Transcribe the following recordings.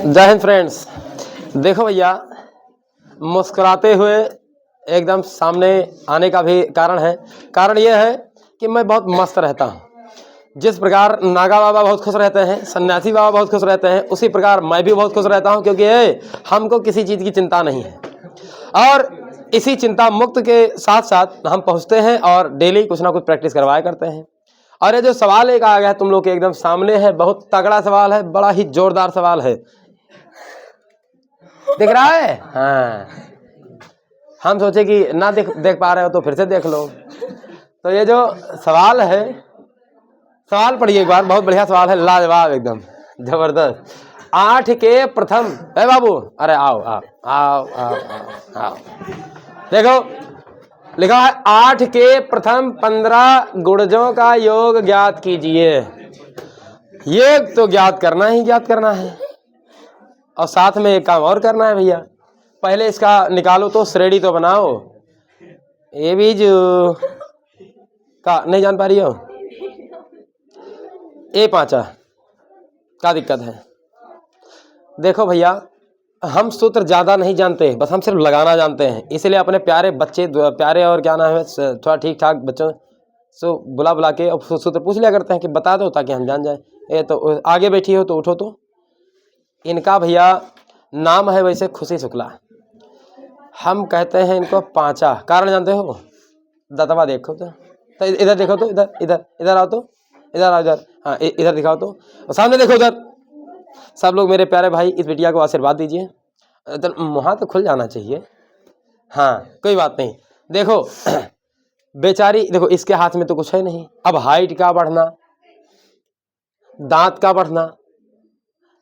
जय हिंद फ्रेंड्स। देखो भैया, मुस्कुराते हुए एकदम सामने आने का भी कारण है। कारण यह है कि मैं बहुत मस्त रहता हूँ। जिस प्रकार नागा बाबा बहुत खुश रहते हैं, सन्यासी बाबा बहुत खुश रहते हैं, उसी प्रकार मैं भी बहुत खुश रहता हूँ, क्योंकि हमको किसी चीज़ की चिंता नहीं है। और इसी चिंता मुक्त के साथ साथ हम पहुँचते हैं और डेली कुछ ना कुछ प्रैक्टिस करवाया करते हैं। और ये जो सवाल एक आ गया तुम लोग के एकदम सामने है, बहुत तगड़ा सवाल है, बड़ा ही जोरदार सवाल है। दिख रहा है? हाँ, हम सोचे कि ना देख पा रहे हो तो फिर से देख लो। तो ये जो सवाल है, सवाल पढ़िए एक बार, बहुत बढ़िया सवाल है, लाजवाब, एकदम जबरदस्त। 8 के प्रथम, ए बाबू, अरे आओ आओ आओ आओ आओ, आओ। देखो लिखा है 8 के प्रथम 15 गुणजों का योग ज्ञात कीजिए। ये तो ज्ञात करना ही ज्ञात करना है, और साथ में एक काम और करना है भैया। पहले इसका निकालो तो श्रेणी तो बनाओ। ये भी जो का नहीं जान पा रही हो, ए पांचा क्या दिक्कत है? देखो भैया, हम सूत्र ज़्यादा नहीं जानते, बस हम सिर्फ लगाना जानते हैं। इसलिए अपने प्यारे बच्चे, प्यारे और क्या नाम है, थोड़ा ठीक ठाक बच्चों से बुला के और सूत्र पूछ लिया करते हैं कि बता दो, ताकि हम जान जाए। ये तो आगे बैठी हो तो उठो। तो इनका भैया नाम है वैसे खुशी शुक्ला, हम कहते हैं इनको पांचा। कारण जानते हो? दतवा देखो तो इधर देखो, तो इधर इधर इधर आओ, तो इधर आओ, इधर, हाँ इधर दिखाओ तो, और सामने देखो उधर। सब लोग मेरे प्यारे भाई इस बिटिया को आशीर्वाद दीजिए। इधर मुँह तो खुल जाना चाहिए। हाँ कोई बात नहीं। देखो बेचारी, देखो इसके हाथ में तो कुछ है नहीं। अब हाइट का बढ़ना, दांत का बढ़ना,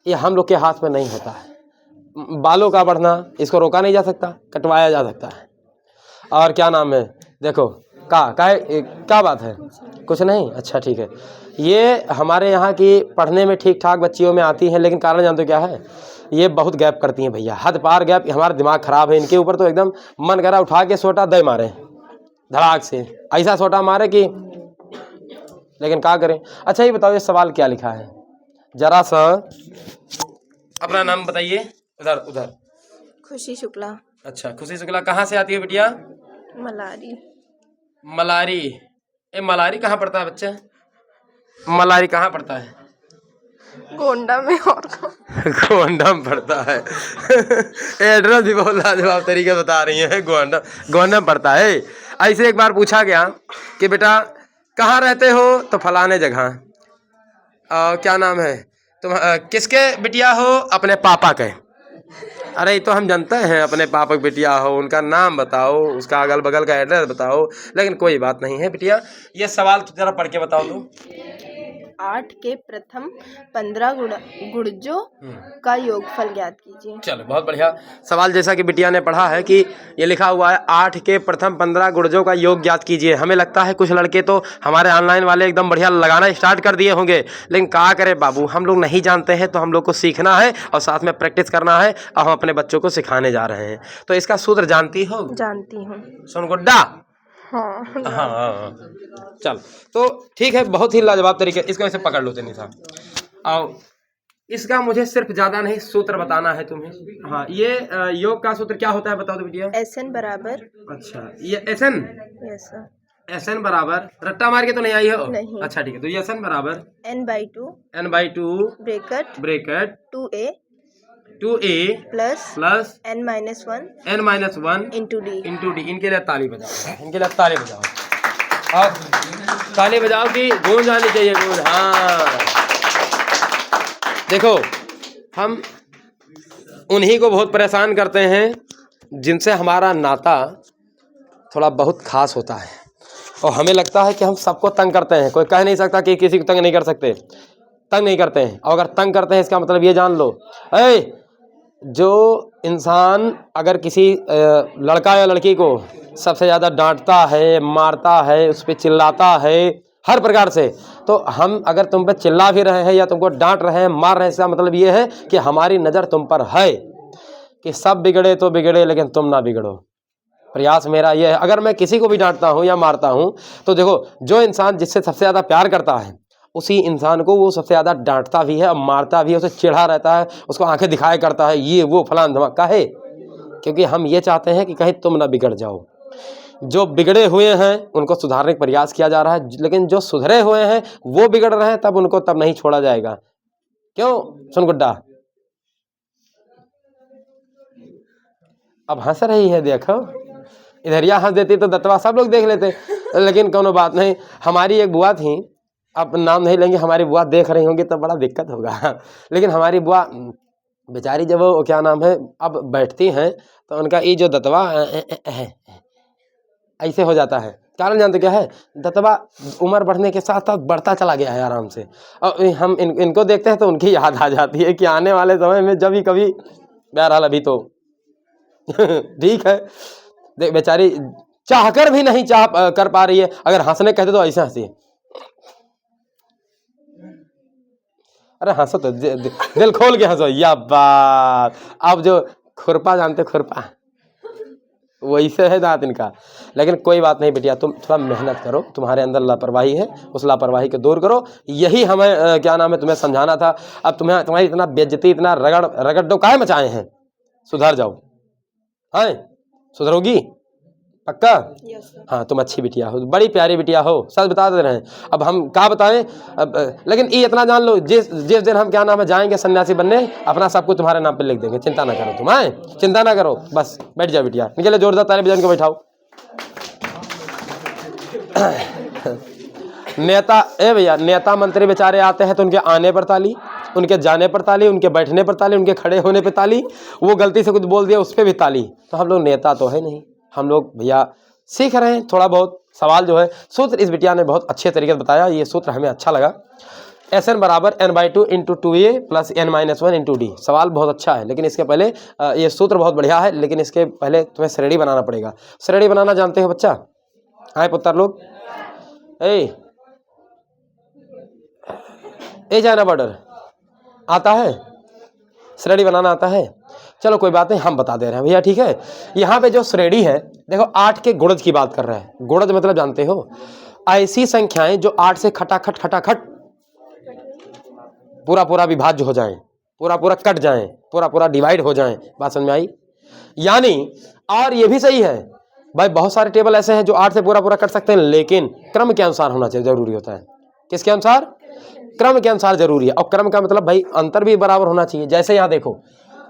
ये हम लोग के हाथ में नहीं होता है। बालों का बढ़ना, इसको रोका नहीं जा सकता, कटवाया जा सकता है। और क्या नाम है, देखो क्या बात है? कुछ नहीं, अच्छा ठीक है। ये हमारे यहाँ की पढ़ने में ठीक ठाक बच्चियों में आती है, लेकिन कारण जानते हो क्या है? ये बहुत गैप करती हैं भैया, हद पार गैप। हमारा दिमाग खराब है इनके ऊपर, तो एकदम मन करा उठा के सोटा दे मारे धड़ाक से, ऐसा सोटा मारे कि, लेकिन क्या करें। अच्छा ये बताओ, ये सवाल क्या लिखा है? जरा सा अपना नाम बताइए। उधर उधर। खुशी शुक्ला। अच्छा, खुशी शुक्ला कहाँ से आती है बिटिया? मलारी। मलारी। ये मलारी कहाँ पड़ता है बच्चे? मलारी कहाँ पड़ता है? गोंडा में। और गोंडा में पड़ता है। एड्रेस भी बहुत लाजवाब तरीके से बता रही है। गोंडा में पड़ता है। ऐसे एक बार पूछा गया कि बेटा कहाँ रहते हो? तो फलाने जगह। क्या नाम है तुम? किसके बिटिया हो? अपने पापा के। अरे ये तो हम जानते हैं, अपने पापा की बिटिया हो, उनका नाम बताओ, उसका अगल बगल का एड्रेस बताओ। लेकिन कोई बात नहीं है बिटिया, ये सवाल जरा पढ़ के बताओ तो। 8 के प्रथम 15 गुणजों का योगफल ज्ञात कीजिए। चलो बहुत बढ़िया सवाल। जैसा कि बिटिया ने पढ़ा है कि ये लिखा हुआ है 8 के प्रथम 15 गुणजों का योग ज्ञात कीजिए। हमें लगता है कुछ लड़के तो हमारे ऑनलाइन वाले एकदम बढ़िया लगाना स्टार्ट कर दिए होंगे, लेकिन क्या करें बाबू, हम लोग नहीं जानते हैं, तो हम लोग को सीखना है और साथ में प्रैक्टिस करना है, और हम अपने बच्चों को सिखाने जा रहे हैं। तो इसका सूत्र जानती हो? जानती हूँ। सुन गुड्डा। हाँ हाँ चल तो ठीक है, बहुत ही लाजवाब तरीके। इसको ऐसे पकड़ लो तनी सा, और इसका मुझे सिर्फ ज्यादा नहीं सूत्र बताना है तुम्हें। हाँ, ये योग का सूत्र क्या होता है बताओ तो बिटिया। SN बराबर। अच्छा, ये SN। Yes sir. SN बराबर, रट्टा मार के तो नहीं आई हो? नहीं। अच्छा ठीक है, तो ये SN बराबर n/2 bracket 2a plus n-1 into D. इनके लिए ताली बजाओ, इनके लिए ताली बजाओ, और ताली बजाओ की गूंज आनी चाहिए, गूंज। हाँ देखो, हम उन्हीं को बहुत परेशान करते हैं जिनसे हमारा नाता थोड़ा बहुत खास होता है, और हमें लगता है कि हम सबको तंग करते हैं। कोई कह नहीं सकता कि किसी को तंग नहीं कर सकते, तंग नहीं करते हैं। और अगर तंग करते हैं इसका मतलब ये जान लो, जो इंसान अगर किसी लड़का या लड़की को सबसे ज़्यादा डांटता है, मारता है, उस पर चिल्लाता है हर प्रकार से, तो हम अगर तुम पे चिल्ला भी रहे हैं या तुमको डांट रहे हैं, मार रहे हैं, इसका मतलब ये है कि हमारी नज़र तुम पर है कि सब बिगड़े तो बिगड़े, लेकिन तुम ना बिगड़ो। प्रयास मेरा ये है। अगर मैं किसी को भी डांटता हूँ या मारता हूँ, तो देखो, जो इंसान जिससे सबसे ज़्यादा प्यार करता है उसी इंसान को वो सबसे ज़्यादा डांटता भी है और मारता भी है, उसे चिढ़ा रहता है, उसको आंखें दिखाया करता है, ये वो फलान धमाका। काहे? क्योंकि हम ये चाहते हैं कि कहीं तुम ना बिगड़ जाओ। जो बिगड़े हुए हैं उनको सुधारने का प्रयास किया जा रहा है, लेकिन जो सुधरे हुए हैं वो बिगड़ रहे हैं, तब उनको तब नहीं छोड़ा जाएगा। क्यों सुन गुड्डा? अब हंस रही है, देखो इधर या हंस देती तो दत्तवा सब लोग देख लेते, लेकिन कोनो बात नहीं। हमारी एक बुआ थी, अब नाम नहीं लेंगे, हमारी बुआ देख रही होंगी तो बड़ा दिक्कत होगा। लेकिन हमारी बुआ बेचारी जब वो क्या नाम है अब बैठती हैं तो उनका ये जो दत्तवा ऐसे हो जाता है। कारण जानते क्या है? दत्तवा उम्र बढ़ने के साथ साथ बढ़ता चला गया है आराम से, और हम इनको देखते हैं तो उनकी याद आ जाती है कि आने वाले समय में जब भी कभी, बहरहाल अभी तो ठीक है। देख बेचारी चाहकर भी नहीं चाह कर पा रही है, अगर हंसने कहते तो ऐसे हंसी। अरे हंसो तो दिल खोल के हंसो, या बात। अब जो खुरपा जानते, खुरपा वैसे है दांत इनका। लेकिन कोई बात नहीं बेटिया, तुम थोड़ा मेहनत करो, तुम्हारे अंदर लापरवाही है, उस लापरवाही को दूर करो। यही हमें क्या नाम है तुम्हें समझाना था। अब तुम्हारी इतना बेइज्जती, इतना रगड़ काहे मचाए हैं? सुधर जाओ, हैं? सुधरोगी पक्का? हाँ, तुम अच्छी बिटिया हो, बड़ी प्यारी बिटिया हो, सच बता दे रहे हैं। अब हम क्या बताएं? लेकिन ये इतना जान लो, जिस दिन हम क्या नाम है जाएंगे सन्यासी बनने, अपना सब कुछ तुम्हारे नाम पे लिख देंगे। चिंता ना करो तुम, आए चिंता ना करो, बस बैठ जाओ बिटिया। निकले जोरदार ताली बजाने को बैठाओ। नेता भैया, नेता मंत्री बेचारे आते हैं तो उनके आने पर ताली, उनके जाने पर ताली, उनके बैठने पर ताली, उनके खड़े होने पर ताली, वो गलती से कुछ बोल दिया उस पर भी ताली। तो हम लोग नेता तो है नहीं, हम लोग भैया सीख रहे हैं थोड़ा बहुत। सवाल जो है सूत्र इस बिटिया ने बहुत अच्छे तरीके से बताया, ये सूत्र हमें अच्छा लगा। SN बराबर n/2 × 2a + n-1 × d। सवाल बहुत अच्छा है, लेकिन इसके पहले ये सूत्र बहुत बढ़िया है, लेकिन इसके पहले तुम्हें श्रेणी बनाना पड़ेगा। श्रेणी बनाना जानते हो बच्चा? आए पुत्र लोग, ए जाना बॉर्डर आता है, श्रेणी बनाना आता है? चलो कोई बात नहीं, हम बता दे रहे हैं भैया, ठीक है। यहाँ पे जो श्रेणी है देखो, 8 के गुणज की बात कर रहा है। गुणज मतलब जानते हो? ऐसी संख्याएं जो 8 से खटाखट पूरा विभाज्य हो जाएं, पूरा कट जाएं, पूरा डिवाइड हो जाएं। बात समझ में आई? यानी और ये भी सही है भाई, बहुत सारे टेबल ऐसे हैं जो 8 से पूरा कट सकते हैं, लेकिन क्रम के अनुसार होना चाहिए, जरूरी होता है। किसके अनुसार? क्रम के अनुसार जरूरी है। और क्रम का मतलब भाई अंतर भी बराबर होना चाहिए। जैसे यहाँ देखो,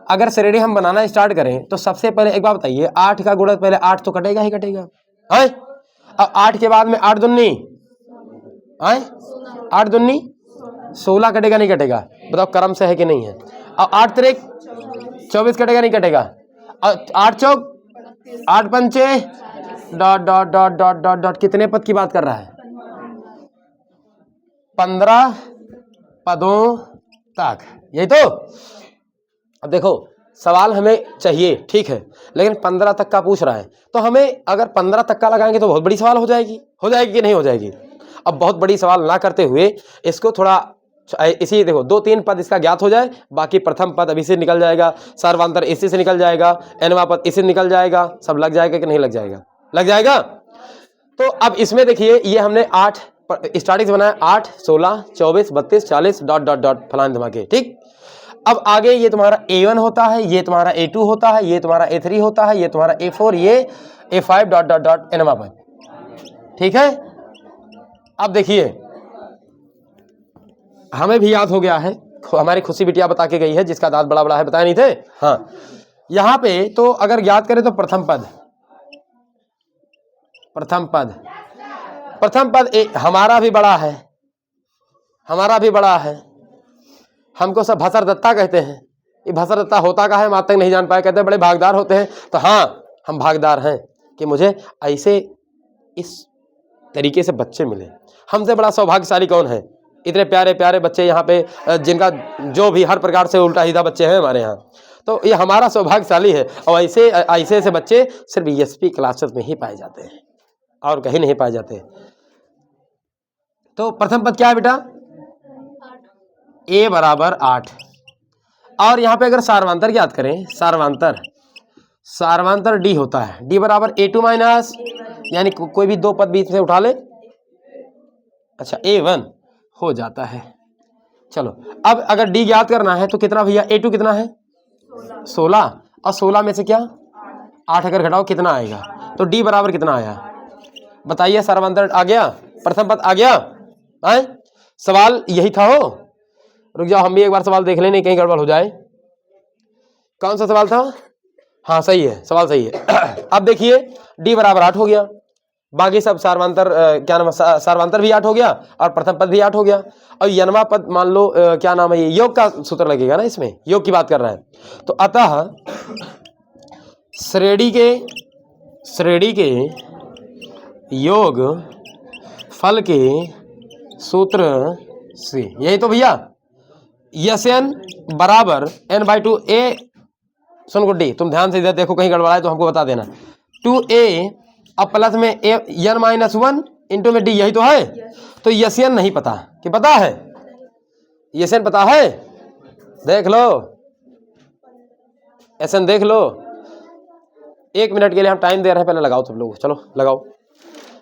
अगर श्रेणी हम बनाना स्टार्ट करें तो सबसे पहले एक बात बताइए, 8 का गुणज पहले 8 तो कटेगा ही कटेगा, है? अब 8 के बाद में 8 दूनी, 8 दूनी 16 कटेगा नहीं कटेगा? बताओ क्रम से है कि नहीं है? अब 8 त्रिक 24 कटेगा नहीं कटेगा? 8 चौक 8 पंचे ... कितने पद की बात कर रहा है? 15 पदों तक, यही तो। अब देखो सवाल हमें चाहिए, ठीक है, लेकिन 15 तक का पूछ रहा है, तो हमें अगर 15 तक का लगाएंगे तो बहुत बड़ी सवाल हो जाएगी कि नहीं हो जाएगी? अब बहुत बड़ी सवाल ना करते हुए इसको थोड़ा इसी देखो 2-3 पद इसका ज्ञात हो जाए, बाकी प्रथम पद अभी से निकल जाएगा, सर्वांतर इसी से निकल जाएगा, nवां पद इसी से निकल जाएगा, सब लग जाएगा कि नहीं लग जाएगा? लग जाएगा। तो अब इसमें देखिए, ये हमने 8 स्टार्टिंग से बनाया, 8 16 24 32 40 ... फलान धमाके, ठीक। अब आगे ये तुम्हारा A1 होता है, ये तुम्हारा A2 होता है, ये तुम्हारा A3 होता है, ये तुम्हारा A4, ये A5 ... nवां पद, ठीक है। अब देखिए हमें भी याद हो गया है, हमारी खुशी बिटिया बता के गई है, जिसका दांत बड़ा बड़ा है, बताया नहीं थे? हाँ, यहाँ पे तो अगर याद करें तो प्रथम पद हमारा भी बड़ा है, हमको सब भसर दत्ता कहते हैं। ये भसर दत्ता होता का है, हम आज तक नहीं जान पाए, कहते हैं बड़े भागदार होते हैं। तो हाँ, हम भागदार हैं कि मुझे ऐसे इस तरीके से बच्चे मिले। हमसे बड़ा सौभाग्यशाली कौन है? इतने प्यारे प्यारे बच्चे यहाँ पे, जिनका जो भी हर प्रकार से उल्टा सीधा बच्चे हैं हमारे यहाँ, तो ये हमारा सौभाग्यशाली है। और ऐसे बच्चे सिर्फ ESP क्लासेस में ही पाए जाते हैं और कहीं नहीं पाए जाते। तो प्रथम पद क्या है बेटा? A बराबर 8। और यहाँ पे अगर सार्वांतर याद करें, सार्वांतर D होता है, D बराबर A2 माइनस, यानी कोई भी 2 पद बीच से उठा ले। अच्छा, A1 हो जाता है। चलो अब अगर डी ज्ञात करना है तो कितना भैया, A2 कितना है 16 और 16 में से क्या 8 अगर घटाओ कितना आएगा, तो डी बराबर कितना आया बताइए। सर्वांतर आ गया, प्रथम पद आ गया। आए सवाल यही था हो। रुक जाओ हम भी एक बार सवाल देख लें, नहीं कहीं गड़बड़ हो जाए। कौन सा सवाल था? हाँ सही है, सवाल सही है। अब देखिए डी बराबर 8 हो गया, बाकी सब सार्वंतर क्या नाम है, सार्वंतर भी 8 हो गया और प्रथम पद भी 8 हो गया। और यनवा पद मान लो क्या नाम है, ये योग का सूत्र लगेगा ना, इसमें योग की बात कर रहा है। तो अतः श्रेणी के योग फल के सूत्र से, यही तो भैया Sn बराबर n/2 a। सुन गुड्डी तुम ध्यान से इधर देखो, कहीं गड़बड़ा है तो हमको बता देना। 2a अब प्लस में n-1 इंटू में d, यही तो है। तो Sn नहीं पता कि पता है, Sn पता है, देख लो Sn देख लो। 1 मिनट के लिए हम टाइम दे रहे हैं, पहले लगाओ तुम लोग, चलो लगाओ,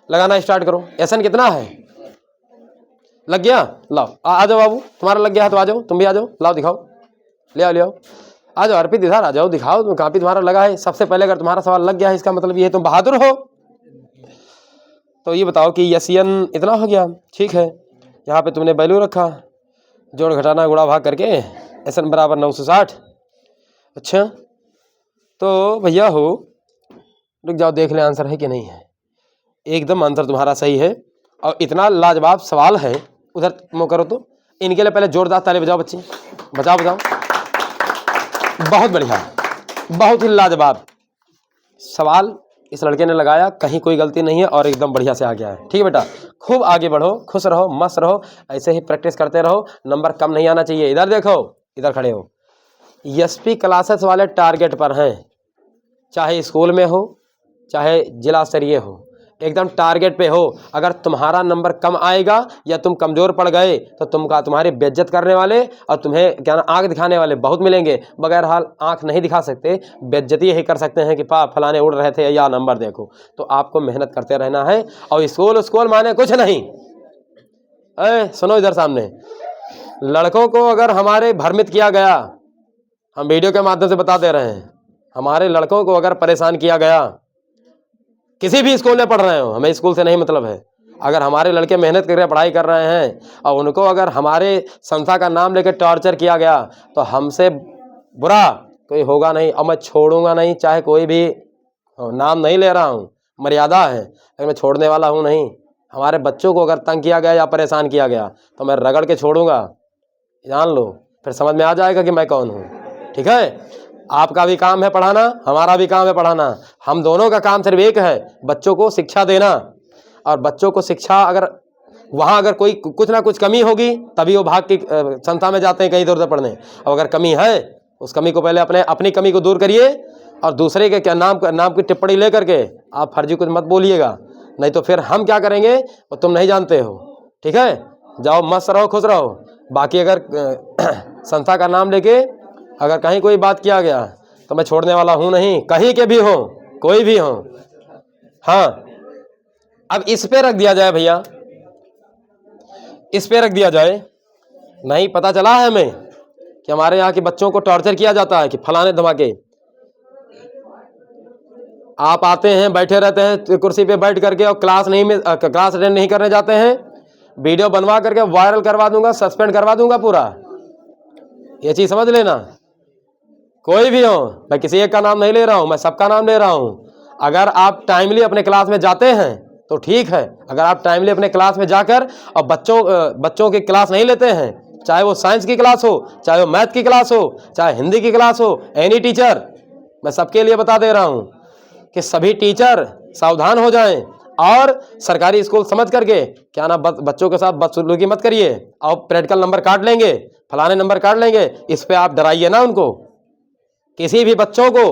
लगाना स्टार्ट करो। Sn कितना है, लग गया? लाओ आ जाओ बाबू, तुम्हारा लग गया है तो आ जाओ, तुम भी आ जाओ, लाओ दिखाओ, ले आओ ले आओ, आ जाओ अर्पित इधर आ जाओ, दिखाओ तुम कापी तुम्हारा लगा है। सबसे पहले अगर तुम्हारा सवाल लग गया है इसका मतलब ये है तुम बहादुर हो। तो ये बताओ कि Sn इतना हो गया, ठीक है। यहाँ पे तुमने वैल्यू रखा, जोड़ घटाना गुणा भाग करके Sn बराबर 960। अच्छा तो भैया हो, रुक जाओ देख ले आंसर है कि नहीं है। एकदम आंसर तुम्हारा सही है और इतना लाजवाब सवाल है। उधर मुँह करो तो इनके लिए पहले जोरदार ताली बजाओ बच्चे, बजाओ बजाओ, बहुत बढ़िया, बहुत ही लाजवाब सवाल इस लड़के ने लगाया, कहीं कोई गलती नहीं है और एकदम बढ़िया से आ गया है। ठीक है बेटा, खूब आगे बढ़ो, खुश रहो, मस्त रहो, ऐसे ही प्रैक्टिस करते रहो, नंबर कम नहीं आना चाहिए। इधर देखो, इधर खड़े हो, SP क्लासेस वाले टारगेट पर हैं, चाहे स्कूल में हो चाहे जिला स्तरीय हो, एकदम टारगेट पे हो। अगर तुम्हारा नंबर कम आएगा या तुम कमज़ोर पड़ गए तो तुम्हारी बेइज्जत करने वाले और तुम्हें क्या ना आँख दिखाने वाले बहुत मिलेंगे। बगैर हाल आँख नहीं दिखा सकते, बेइज्जती यही कर सकते हैं कि फलाने उड़ रहे थे या नंबर देखो। तो आपको मेहनत करते रहना है और स्कूल माने कुछ नहीं। सुनो इधर सामने, लड़कों को अगर हमारे भ्रमित किया गया, हम वीडियो के माध्यम से बता दे रहे हैं, हमारे लड़कों को अगर परेशान किया गया, किसी भी स्कूल में पढ़ रहे हो, हमें स्कूल से नहीं मतलब है, अगर हमारे लड़के मेहनत करके पढ़ाई कर रहे हैं और उनको अगर हमारे संस्था का नाम लेकर टॉर्चर किया गया तो हमसे बुरा कोई होगा नहीं और मैं छोड़ूंगा नहीं। चाहे कोई भी नाम नहीं ले रहा हूँ, मर्यादा है, लेकिन मैं छोड़ने वाला हूँ नहीं। हमारे बच्चों को अगर तंग किया गया या परेशान किया गया तो मैं रगड़ के छोड़ूंगा, जान लो, फिर समझ में आ जाएगा कि मैं कौन हूँ। ठीक है, आपका भी काम है पढ़ाना, हमारा भी काम है पढ़ाना, हम दोनों का काम सिर्फ एक है, बच्चों को शिक्षा देना। और बच्चों को शिक्षा अगर वहाँ अगर कोई कुछ ना कुछ कमी होगी तभी वो भाग की संस्था में जाते हैं कहीं इधर उधर पढ़ने। और अगर कमी है उस कमी को पहले अपनी कमी को दूर करिए और दूसरे के क्या नाम की टिप्पणी ले करके आप फर्जी कुछ मत बोलिएगा, नहीं तो फिर हम क्या करेंगे वो तुम नहीं जानते हो। ठीक है, जाओ मस्त रहो, खुश रहो। बाकी अगर संस्था का नाम लेके अगर कहीं कोई बात किया गया तो मैं छोड़ने वाला हूं नहीं, कहीं के भी हो, कोई भी हो। हाँ, अब इस पे रख दिया जाए भैया, इस पे रख दिया जाए। नहीं पता चला है हमें कि हमारे यहाँ के बच्चों को टॉर्चर किया जाता है कि फलाने धमाके। आप आते हैं, बैठे रहते हैं कुर्सी पे बैठ करके और क्लास अटेंड नहीं करने जाते हैं, वीडियो बनवा करके वायरल करवा दूंगा, सस्पेंड करवा दूंगा पूरा। ये चीज़ समझ लेना। कोई भी हो, मैं किसी एक का नाम नहीं ले रहा हूं, मैं सबका नाम ले रहा हूं। अगर आप टाइमली अपने क्लास में जाते हैं तो ठीक है, अगर आप टाइमली अपने क्लास में जाकर और बच्चों की क्लास नहीं लेते हैं, चाहे वो साइंस की क्लास हो, चाहे वो मैथ की क्लास हो, चाहे हिंदी की क्लास हो, एनी टीचर, मैं सबके लिए बता दे रहा हूं कि सभी टीचर सावधान हो जाएं और सरकारी स्कूल समझ करके क्या ना बच्चों के साथ बदसलूकी मत करिए। और प्रैक्टिकल नंबर काट लेंगे, फलाने नंबर काट लेंगे, इस पे आप डराइए ना उनको। किसी भी बच्चों को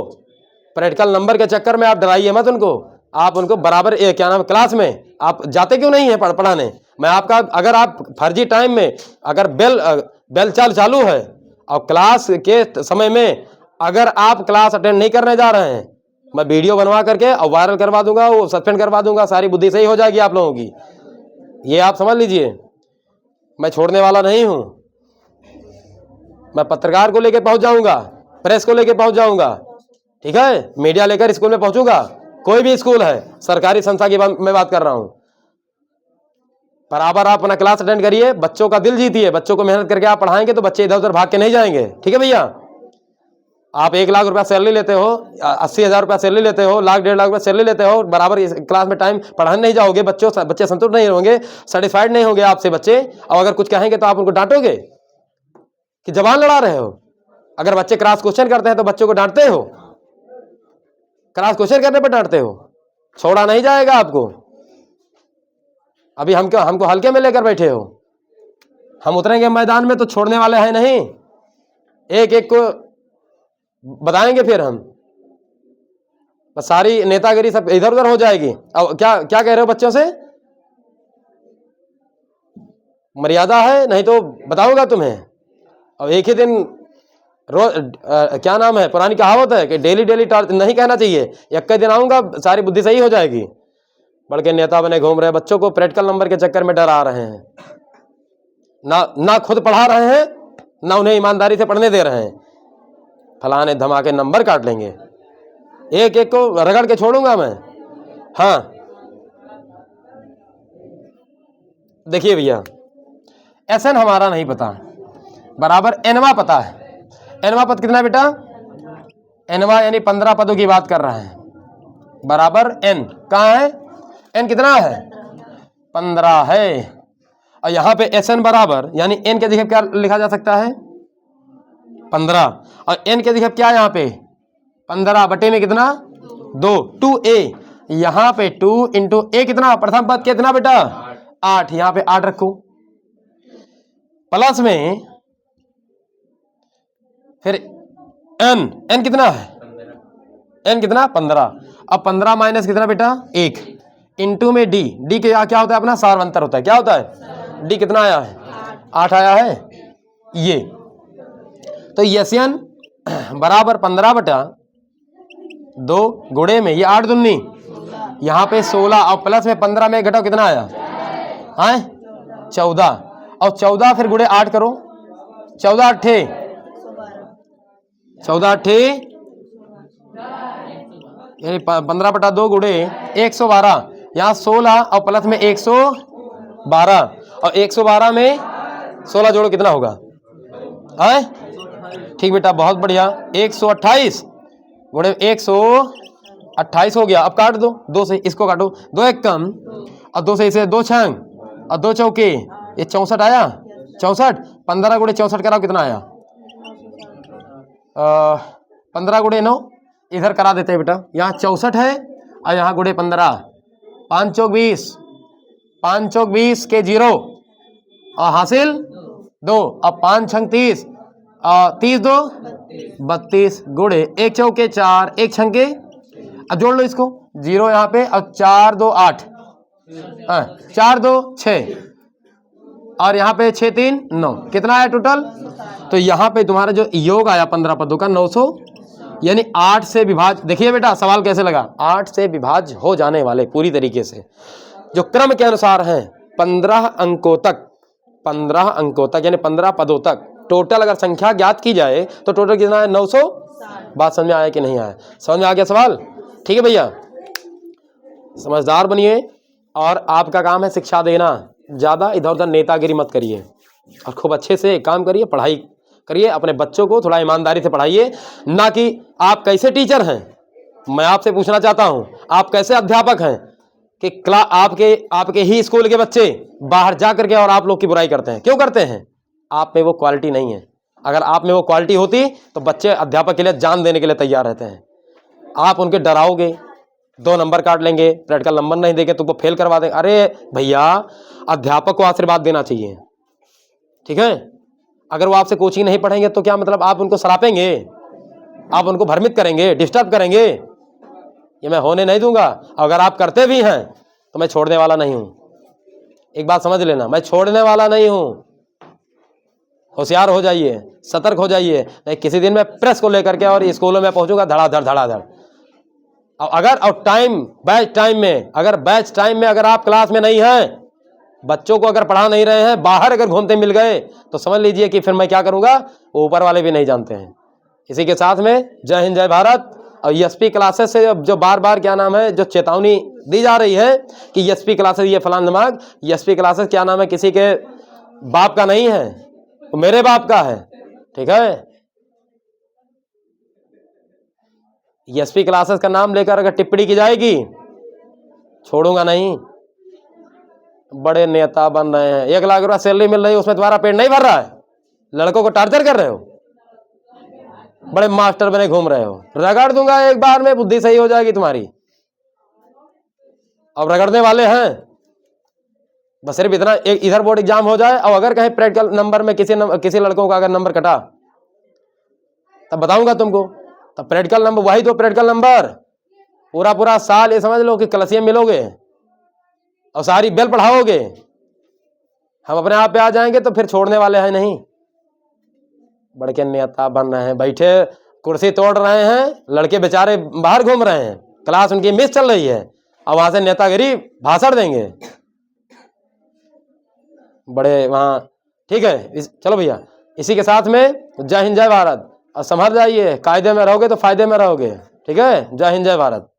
प्रैक्टिकल नंबर के चक्कर में आप डराइए मत उनको। आप उनको बराबर क्या नाम क्लास में आप जाते क्यों नहीं है पढ़ाने। मैं आपका अगर आप फर्जी टाइम में अगर बेल चालू है और क्लास के समय में अगर आप क्लास अटेंड नहीं करने जा रहे हैं, मैं वीडियो बनवा करके और वायरल करवा दूंगा, वो सस्पेंड करवा दूंगा, सारी बुद्धि सही हो जाएगी आप लोगों की। ये आप समझ लीजिए। मैं छोड़ने वाला नहीं हूं। मैं पत्रकार को लेकर पहुंच जाऊंगा, प्रेस को लेकर पहुंच जाऊंगा, ठीक है, मीडिया लेकर स्कूल में पहुंचूंगा। कोई भी स्कूल है, सरकारी संस्था की मैं बात कर रहा हूं। बराबर आप अपना क्लास अटेंड करिए, बच्चों का दिल जीतिए। बच्चों को मेहनत करके आप पढ़ाएंगे तो बच्चे इधर उधर भाग के नहीं जाएंगे, ठीक है भैया। आप 1 लाख रुपया सैलरी लेते हो, 80,000 रुपया सैलरी लेते हो, लाख 1.5 लाख रुपया सैलरी लेते हो, बराबर इस क्लास में टाइम पढ़ाने नहीं जाओगे, बच्चे संतुष्ट नहीं होंगे, सेटिस्फाइड नहीं होंगे आपसे बच्चे। और अगर कुछ कहेंगे तो आप उनको डांटोगे कि जबान लड़ा रहे हो। अगर बच्चे क्रॉस क्वेश्चन करते हैं तो बच्चों को डांटते हो, क्रॉस क्वेश्चन करने पर डांटते हो। छोड़ा नहीं जाएगा आपको। अभी हमको हल्के में लेकर बैठे हो। हम उतरेंगे मैदान में तो छोड़ने वाले हैं नहीं, एक एक को बताएंगे। फिर हम बस सारी नेतागिरी सब इधर उधर हो जाएगी। अब क्या क्या कह रहे हो बच्चों से? मर्यादा है, नहीं तो बताऊंगा तुम्हें। अब एक ही दिन रोज क्या नाम है, पुरानी कहावत है कि डेली डेली नहीं कहना चाहिए। एक दिन आऊंगा सारी बुद्धि सही हो जाएगी। बल्कि नेता बने घूम रहे, बच्चों को प्रैक्टिकल नंबर के चक्कर में डरा रहे हैं। ना खुद पढ़ा रहे हैं, ना उन्हें ईमानदारी से पढ़ने दे रहे हैं। फलाने धमाके नंबर काट लेंगे, एक एक को रगड़ के छोड़ूंगा मैं। हाँ देखिए भैया, एसएन हमारा नहीं पता, बराबर एनवा पता है। एनवा पद कितना बेटा? एनवा यानी 15 पदों की बात कर रहा है, बराबर एन कहाँ है? एन कितना है? 15 है। और यहाँ पे एसएन बराबर यानी एन के जगह क्या लिखा जा सकता है? 15। और एन के जगह क्या यहाँ पे? 15 बटे में कितना? 2, 2a। यहाँ पे 2 इंटू a कितना? प्रथम पद कितना बेटा? 8। यहाँ पे 8 रखो, प्लस में फिर n कितना है? n कितना? 15। अब 15 माइनस कितना बेटा? 1 इंटू में d के क्या होता है अपना? सार्वंतर होता है। क्या होता है? d कितना आया है? 8 आया है। ये तो यसियन बराबर 15 बटा 2 गुणे में ये 8 दूनी, यहाँ पे 16 और प्लस में 15 में घटाओ कितना आया? हाँ 14। और 14 फिर गुणे 8 करो, 14 अट्ठे 15 बटा 2 गुणे 112। यहाँ 16 और प्लस में 112 और 112 में 16 जोड़ो कितना होगा? है ठीक बेटा, बहुत बढ़िया। 128 गुणे 128 हो गया। अब काट दो, 2 से इसको काटो, 2 एक कम और 2 से इसे 2 छंग और 2 चौके, ये 64 आया। 64 15 गुणे 64 कराओ कितना आया? 15 गुणे 9 इधर करा देते हैं बेटा। यहाँ 64 है और यहाँ गुणे 15, 5 चौक 20, 5 चौक 20 के 0 और हासिल 2 और 5 छंग 30 और 30 2 32 गुणे 1 चौके 4 1 छंगे। अब जोड़ लो इसको, 0 यहाँ पे और 4 2 8, 4 2 6 और यहाँ पे 6 3 9, कितना आया टोटल? तो यहाँ पे तुम्हारा जो योग आया 15 पदों का 900, यानी 8 से विभाज्य। देखिए बेटा सवाल कैसे लगा, 8 से विभाज्य हो जाने वाले पूरी तरीके से जो क्रम के अनुसार हैं 15 अंकों तक, 15 अंकों तक यानी 15 पदों तक टोटल अगर संख्या ज्ञात की जाए तो टोटल कितना है? 900। बात समझ में आया कि नहीं आया? समझ में आ गया सवाल? ठीक है भैया, समझदार बनिए और आपका काम है शिक्षा देना। ज़्यादा इधर उधर नेतागिरी मत करिए और खूब अच्छे से काम करिए, पढ़ाई करिए, अपने बच्चों को थोड़ा ईमानदारी से पढ़ाइए। ना कि आप कैसे टीचर हैं, मैं आपसे पूछना चाहता हूं, आप कैसे अध्यापक हैं कि आपके ही स्कूल के बच्चे बाहर जा करके और आप लोग की बुराई करते हैं। क्यों करते हैं? आप में वो क्वालिटी नहीं है। अगर आप में वो क्वालिटी होती तो बच्चे अध्यापक के लिए जान देने के लिए तैयार रहते हैं। आप उनके डराओगे, 2 नंबर काट लेंगे, प्रैक्टिकल नंबर नहीं देंगे, तुमको फेल करवा देंगे। अरे भैया, अध्यापक को आशीर्वाद देना चाहिए, ठीक है? अगर वो आपसे कोचिंग नहीं पढ़ेंगे तो क्या मतलब आप उनको सरापेंगे, आप उनको भ्रमित करेंगे, डिस्टर्ब करेंगे? ये मैं होने नहीं दूंगा। अगर आप करते भी हैं तो मैं छोड़ने वाला नहीं हूं। एक बात समझ लेना, मैं छोड़ने वाला नहीं हूं। होशियार हो जाइए, सतर्क हो जाइए, नहीं किसी दिन मैं प्रेस को लेकर के और स्कूलों में पहुंचूंगा धड़ाधड़। अगर बैच टाइम में अगर आप क्लास में नहीं हैं बच्चों को अगर पढ़ा नहीं रहे हैं, बाहर अगर घूमते मिल गए तो समझ लीजिए कि फिर मैं क्या करूँगा, वो ऊपर वाले भी नहीं जानते हैं। इसी के साथ में जय हिंद जय भारत। और एसपी क्लासेस से जो बार बार क्या नाम है जो चेतावनी दी जा रही है कि एसपी क्लासेस ये फलान दिमाग, एसपी क्लासेस क्या नाम है किसी के बाप का नहीं है, वो मेरे बाप का है, ठीक है। एसपी क्लासेस का नाम लेकर अगर टिप्पणी की जाएगी छोड़ूंगा नहीं। बड़े नेता बन रहे हैं, 1 लाख रुपया सैलरी मिल रही है, उसमें तुम्हारा पेट नहीं भर रहा है, लड़कों को टार्चर कर रहे हो, बड़े मास्टर बने घूम रहे हो। रगड़ दूंगा एक बार में, बुद्धि सही हो जाएगी तुम्हारी। अब रगड़ने वाले हैं, बस सिर्फ इतना, एक इधर बोर्ड एग्जाम हो जाए और अगर कहीं प्रैक्टिकल नंबर में किसी लड़कों का अगर नंबर कटा तब बताऊंगा तुमको। तब प्रैक्टिकल नंबर, वही तो प्रैक्टिकल नंबर पूरा साल ये समझ लो कि कलसियम मिलोगे और सारी बेल पढ़ाओगे। हम अपने आप पे आ जाएंगे तो फिर छोड़ने वाले हैं नहीं। बड़के नेता बन रहे हैं, बैठे कुर्सी तोड़ रहे हैं, लड़के बेचारे बाहर घूम रहे हैं, क्लास उनकी मिस चल रही है और वहां से नेतागिरी भाषण देंगे बड़े वहां। ठीक है, चलो भैया, इसी के साथ में जय हिंद जय भारत। और संभल जाइए, कायदे में रहोगे तो फायदे में रहोगे। ठीक है, जय हिंद जय भारत।